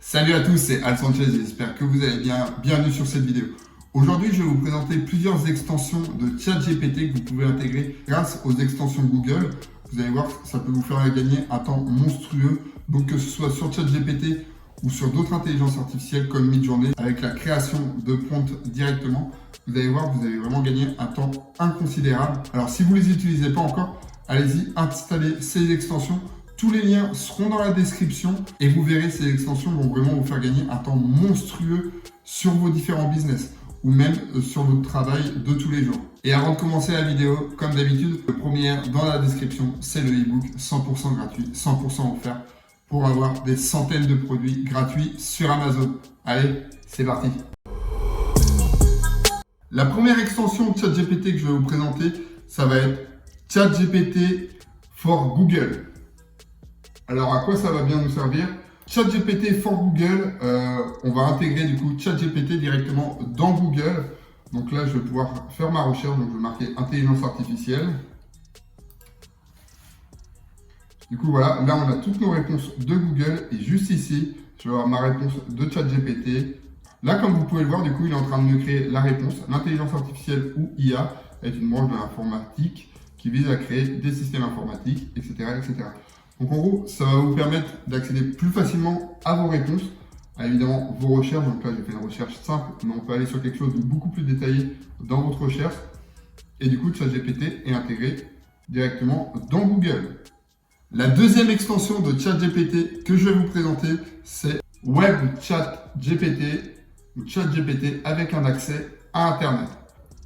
Salut à tous, c'est Al Sanchez, j'espère que vous allez bien. Bienvenue sur cette vidéo. Aujourd'hui, je vais vous présenter plusieurs extensions de ChatGPT que vous pouvez intégrer grâce aux extensions Google. Vous allez voir, ça peut vous faire gagner un temps monstrueux. Donc que ce soit sur ChatGPT ou sur d'autres intelligences artificielles comme Midjourney, avec la création de prompts directement, vous allez voir, vous allez vraiment gagner un temps inconsidérable. Alors si vous ne les utilisez pas encore, allez-y, installez ces extensions. Tous les liens seront dans la description et vous verrez, ces extensions vont vraiment vous faire gagner un temps monstrueux sur vos différents business ou même sur votre travail de tous les jours. Et avant de commencer la vidéo, comme d'habitude, le premier dans la description, c'est le e-book 100% gratuit, 100% offert pour avoir des centaines de produits gratuits sur Amazon. Allez, c'est parti! La première extension de ChatGPT que je vais vous présenter, ça va être ChatGPT for Google. Alors, à quoi ça va bien nous servir? ChatGPT for Google, on va intégrer du coup ChatGPT directement dans Google. Donc là, je vais pouvoir faire ma recherche. Donc, je vais marquer intelligence artificielle. Du coup, voilà, là, on a toutes nos réponses de Google. Et juste ici, je vais avoir ma réponse de ChatGPT. Là, comme vous pouvez le voir, du coup, il est en train de me créer la réponse. L'intelligence artificielle ou IA est une branche de l'informatique qui vise à créer des systèmes informatiques, etc., etc. Donc en gros, ça va vous permettre d'accéder plus facilement à vos réponses, à évidemment vos recherches. Donc là, j'ai fait une recherche simple, mais on peut aller sur quelque chose de beaucoup plus détaillé dans votre recherche. Et du coup, ChatGPT est intégré directement dans Google. La deuxième extension de ChatGPT que je vais vous présenter, c'est WebChatGPT, ou ChatGPT avec un accès à Internet.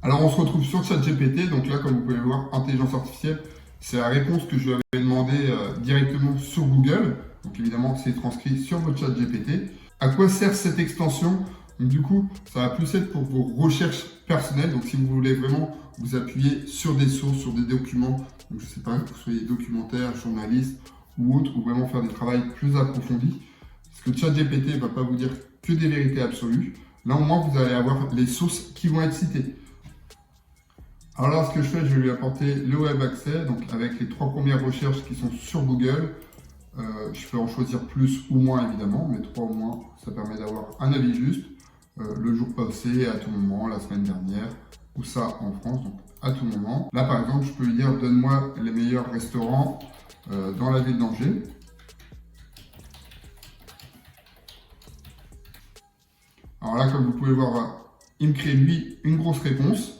Alors on se retrouve sur ChatGPT, donc là, comme vous pouvez le voir, intelligence artificielle. C'est la réponse que je lui avais demandé directement sur Google. Donc évidemment, c'est transcrit sur votre chat GPT. À quoi sert cette extension? Donc, du coup, ça va plus être pour vos recherches personnelles. Donc si vous voulez vraiment vous appuyer sur des sources, sur des documents, donc je ne sais pas, que vous soyez documentaire, journaliste ou autre, ou vraiment faire des travaux plus approfondis. Parce que ChatGPT ne va pas vous dire que des vérités absolues. Là au moins, vous allez avoir les sources qui vont être citées. Alors là, ce que je fais, je vais lui apporter le web accès, donc avec les 3 premières recherches qui sont sur Google. Je peux en choisir plus ou moins évidemment, mais 3 ou moins, ça permet d'avoir un avis juste. Le jour passé, à tout moment, la semaine dernière, ou ça en France, donc à tout moment. Là par exemple, je peux lui dire, donne-moi les meilleurs restaurants dans la ville d'Angers. Alors là, comme vous pouvez voir, il me crée lui une grosse réponse.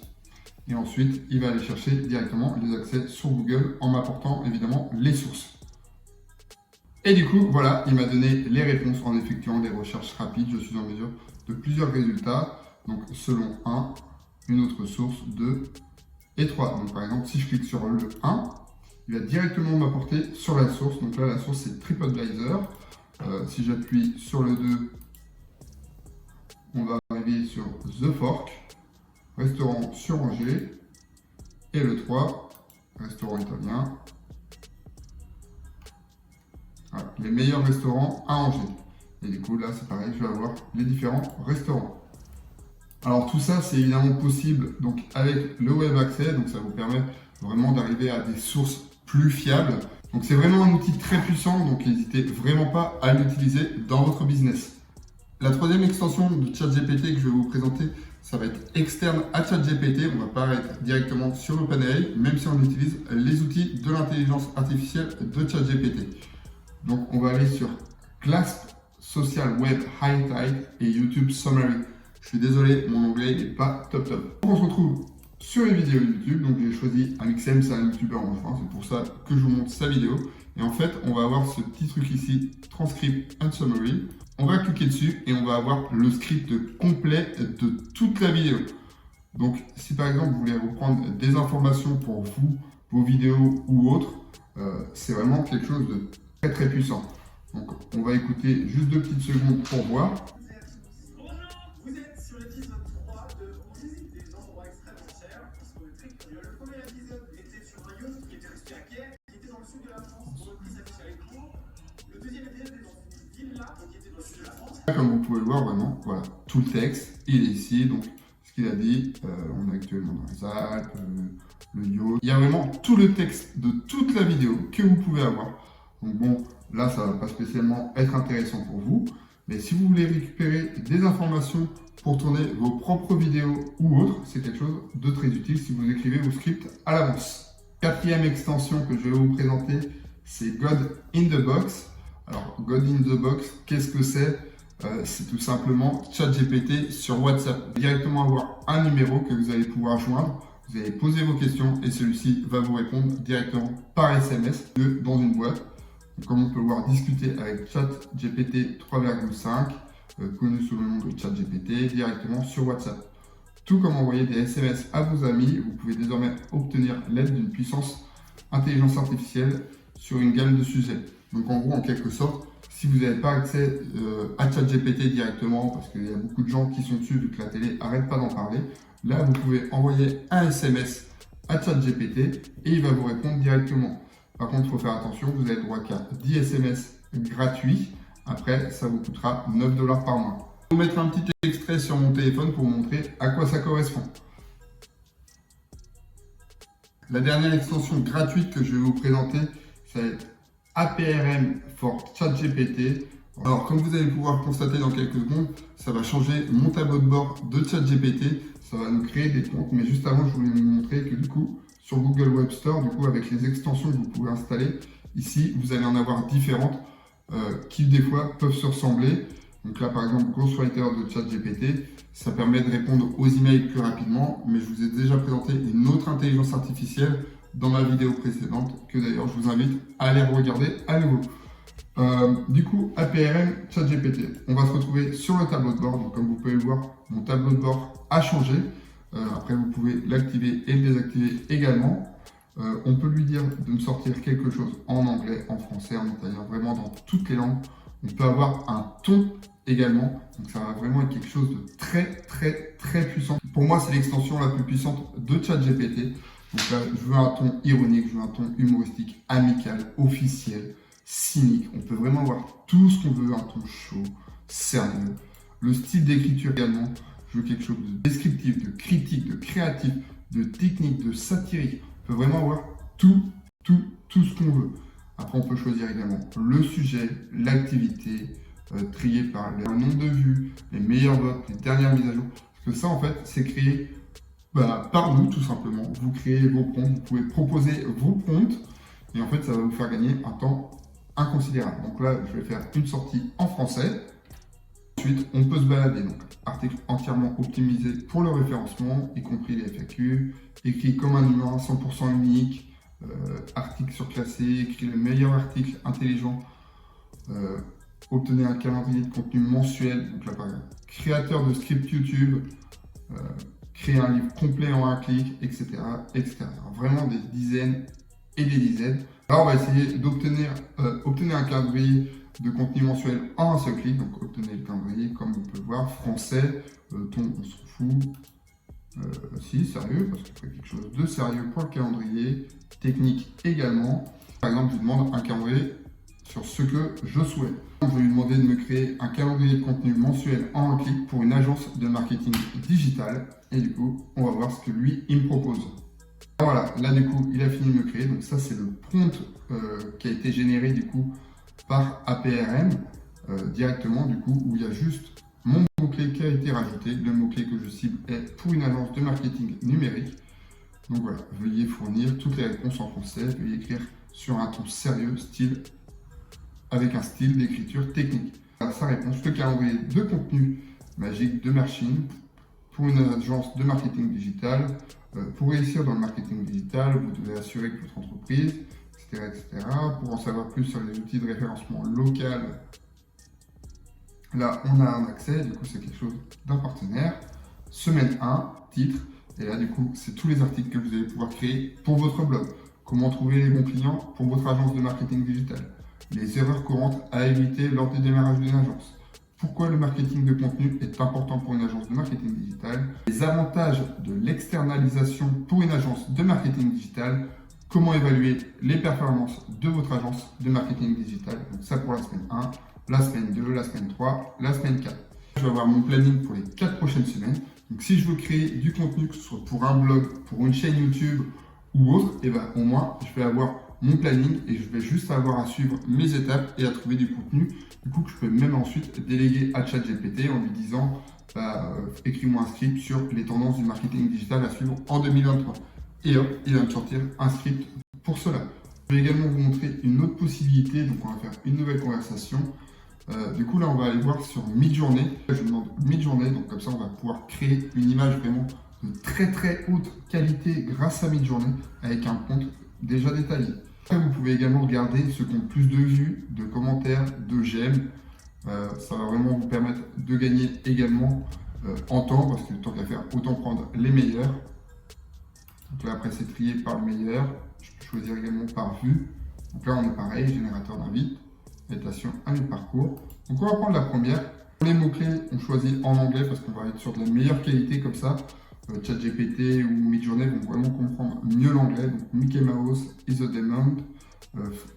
Et ensuite, il va aller chercher directement les accès sur Google en m'apportant évidemment les sources. Et du coup, voilà, il m'a donné les réponses en effectuant des recherches rapides. Je suis en mesure de plusieurs résultats. Donc, selon 1, une autre source, 2 et 3. Donc, par exemple, si je clique sur le 1, il va directement m'apporter sur la source. Donc là, la source, c'est TripAdvisor. Si j'appuie sur le 2, on va arriver sur The Fork. Restaurant sur Angers, et le 3, restaurant italien. Voilà, les meilleurs restaurants à Angers. Et du coup, là, c'est pareil, je vais avoir les différents restaurants. Alors, tout ça, c'est évidemment possible donc, avec le web accès. Donc, ça vous permet vraiment d'arriver à des sources plus fiables. Donc, c'est vraiment un outil très puissant. Donc, n'hésitez vraiment pas à l'utiliser dans votre business. La troisième extension de ChatGPT que je vais vous présenter, ça va être externe à ChatGPT. On va pas être directement sur l'OpenAI, même si on utilise les outils de l'intelligence artificielle de ChatGPT. Donc, on va aller sur Clasp Social Web Highlight et YouTube Summary. Je suis désolé, mon anglais n'est pas top top. On se retrouve sur les vidéos YouTube. Donc, j'ai choisi Amixem, c'est un youtubeur en France. C'est pour ça que je vous montre sa vidéo. Et en fait, on va avoir ce petit truc ici, Transcript and Summary. On va cliquer dessus et on va avoir le script complet de toute la vidéo. Donc, si par exemple vous voulez reprendre des informations pour vous, vos vidéos ou autres, c'est vraiment quelque chose de très très puissant. Donc, on va écouter juste 2 petites secondes pour voir. Bonjour, vous êtes sur l'épisode 3 de On visite des endroits extrêmement chers, parce qu'on est très curieux. Le premier épisode était sur un yacht qui était resté à quai, qui était dans le sud de la France, dont le prix s'affiche à l'écran. Le deuxième épisode était dans une villa, qui était dans le sud de la France. Comme vous pouvez le voir, vraiment, voilà, tout le texte, il est ici. Donc, ce qu'il a dit, on est actuellement dans les Alpes, le yacht. Il y a vraiment tout le texte de toute la vidéo que vous pouvez avoir. Donc bon, là, ça ne va pas spécialement être intéressant pour vous. Mais si vous voulez récupérer des informations pour tourner vos propres vidéos ou autres, c'est quelque chose de très utile si vous écrivez vos scripts à l'avance. Quatrième extension que je vais vous présenter, c'est God in the Box. Alors, God in the Box, qu'est-ce que c'est? C'est tout simplement ChatGPT sur WhatsApp. Directement avoir un numéro que vous allez pouvoir joindre. Vous allez poser vos questions et celui-ci va vous répondre directement par SMS dans une boîte. Donc, comme on peut le voir, discuter avec ChatGPT 3.5, connu sous le nom de ChatGPT, directement sur WhatsApp. Tout comme envoyer des SMS à vos amis, vous pouvez désormais obtenir l'aide d'une puissance intelligence artificielle sur une gamme de sujets. Donc en gros, en quelque sorte, si vous n'avez pas accès à ChatGPT directement, parce qu'il y a beaucoup de gens qui sont dessus vu que la télé n'arrête pas d'en parler, là vous pouvez envoyer un SMS à ChatGPT et il va vous répondre directement. Par contre, il faut faire attention, vous avez droit qu'à 10 SMS gratuits. Après, ça vous coûtera 9 $ par mois. Je vais vous mettre un petit extrait sur mon téléphone pour vous montrer à quoi ça correspond. La dernière extension gratuite que je vais vous présenter, ça va être APRM for ChatGPT. Alors, comme vous allez pouvoir constater dans quelques secondes, ça va changer mon tableau de bord de ChatGPT. Ça va nous créer des comptes, mais juste avant, je voulais vous montrer que du coup, sur Google Web Store, du coup, avec les extensions que vous pouvez installer, ici, vous allez en avoir différentes qui, des fois, peuvent se ressembler. Donc là, par exemple, Ghostwriter de ChatGPT, ça permet de répondre aux emails plus rapidement, mais je vous ai déjà présenté une autre intelligence artificielle dans ma vidéo précédente, que d'ailleurs, je vous invite à aller regarder à nouveau. Du coup, APRM, ChatGPT, on va se retrouver sur le tableau de bord. Donc, comme vous pouvez le voir, mon tableau de bord a changé. Après, vous pouvez l'activer et le désactiver également. On peut lui dire de me sortir quelque chose en anglais, en français, en italien, vraiment dans toutes les langues. On peut avoir un ton également, donc ça va vraiment être quelque chose de très puissant. Pour moi, c'est l'extension la plus puissante de ChatGPT. Donc là, je veux un ton ironique, je veux un ton humoristique, amical, officiel, cynique. On peut vraiment avoir tout ce qu'on veut, un ton chaud, sérieux. Le style d'écriture également, je veux quelque chose de descriptif, de critique, de créatif, de technique, de satirique. On peut vraiment avoir tout ce qu'on veut. Après, on peut choisir également le sujet, l'activité, trié par le nombre de vues, les meilleurs votes, les dernières mises à jour. Parce que ça, en fait, c'est créé par nous, tout simplement. Vous créez vos prompts, vous pouvez proposer vos prompts, et en fait, ça va vous faire gagner un temps inconsidérable. Donc là, je vais faire une sortie en français. Ensuite, on peut se balader. Donc, article entièrement optimisé pour le référencement, y compris les FAQ, écrit comme un humain, 100% unique. Article surclassé, écrit le meilleur article intelligent, obtenez un calendrier de contenu mensuel, donc là par exemple, créateur de script YouTube, créer un livre complet en un clic, etc. Vraiment des dizaines et des dizaines. Là on va essayer d'obtenir un calendrier de contenu mensuel en un seul clic, donc obtenez le calendrier comme on peut le voir, français, ton on s'en fout. Si, sérieux, parce qu'il faut quelque chose de sérieux pour le calendrier, technique également. Par exemple, je lui demande un calendrier sur ce que je souhaite. Je vais lui demander de me créer un calendrier de contenu mensuel en un clic pour une agence de marketing digital. Et du coup, on va voir ce que lui, il me propose. Voilà, là du coup, il a fini de me créer. Donc ça, c'est le prompt qui a été généré du coup par APRM directement, du coup, où il y a juste mon mot-clé qui a été rajouté. Le mot-clé que je cible est pour une agence de marketing numérique. Donc voilà, veuillez fournir toutes les réponses en français, veuillez écrire sur un ton sérieux, avec un style d'écriture technique. Voilà, sa réponse, le calendrier de contenu magique de Merching pour une agence de marketing digital. Pour réussir dans le marketing digital, vous devez assurer que votre entreprise, etc. Pour en savoir plus sur les outils de référencement local, là, on a un accès, du coup, c'est quelque chose d'un partenaire. Semaine 1, titre, et là, du coup, c'est tous les articles que vous allez pouvoir créer pour votre blog. Comment trouver les bons clients pour votre agence de marketing digital. Les erreurs courantes à éviter lors du démarrage d'une agence. Pourquoi le marketing de contenu est important pour une agence de marketing digital. Les avantages de l'externalisation pour une agence de marketing digital. Comment évaluer les performances de votre agence de marketing digital. Donc ça pour la semaine 1. La semaine 2, la semaine 3, la semaine 4. Je vais avoir mon planning pour les 4 prochaines semaines. Donc si je veux créer du contenu, que ce soit pour un blog, pour une chaîne YouTube ou autre, et ben au moins je vais avoir mon planning et je vais juste avoir à suivre mes étapes et à trouver du contenu. Du coup, que je peux même ensuite déléguer à ChatGPT en lui disant écris-moi un script sur les tendances du marketing digital à suivre en 2023. Et hop, il va me sortir un script pour cela. Je vais également vous montrer une autre possibilité. Donc, on va faire une nouvelle conversation. Du coup, là, on va aller voir sur Midjourney. Je demande Midjourney, donc comme ça, on va pouvoir créer une image vraiment de très très haute qualité grâce à Midjourney avec un prompt déjà détaillé. Après, vous pouvez également regarder ce qui ont plus de vues, de commentaires, de j'aime. Ça va vraiment vous permettre de gagner également en temps, parce que tant qu'à faire, autant prendre les meilleurs. Donc là, après, c'est trié par le meilleur. Je peux choisir également par vue. Donc là, on est pareil, générateur d'invite, invitation à mes parcours. Donc on va prendre la première. Les mots-clés, on choisit en anglais parce qu'on va être sur de la meilleure qualité comme ça. ChatGPT ou Midjourney vont vraiment comprendre mieux l'anglais. Donc Mickey Mouse is a Demon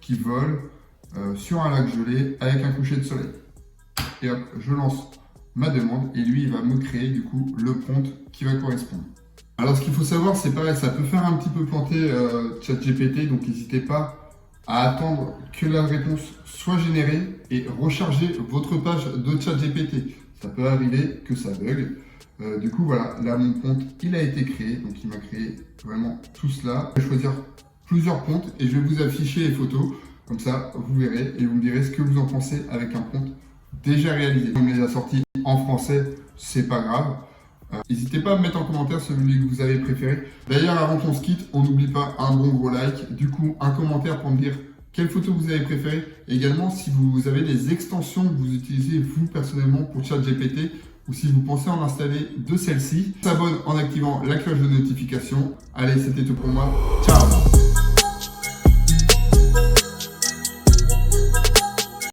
qui vole sur un lac gelé avec un coucher de soleil. Et hop, je lance ma demande et lui, il va me créer du coup le prompt qui va correspondre. Alors ce qu'il faut savoir, c'est pareil, ça peut faire un petit peu planter ChatGPT, donc n'hésitez pas à attendre que la réponse soit générée et recharger votre page de ChatGPT. Ça peut arriver que ça bug. Du coup, voilà, là mon prompt, il a été créé, donc il m'a créé vraiment tout cela. Je vais choisir plusieurs prompts et je vais vous afficher les photos. Comme ça, vous verrez et vous me direz ce que vous en pensez avec un prompt déjà réalisé. On me les a sortis en français, c'est pas grave. N'hésitez pas à me mettre en commentaire celui que vous avez préféré. D'ailleurs, avant qu'on se quitte, on n'oublie pas un bon gros like. Du coup, un commentaire pour me dire quelle photo vous avez préférée. Et également, si vous avez des extensions que vous utilisez vous personnellement pour ChatGPT ou si vous pensez en installer de celles-ci. S'abonne en activant la cloche de notification. Allez, c'était tout pour moi. Ciao!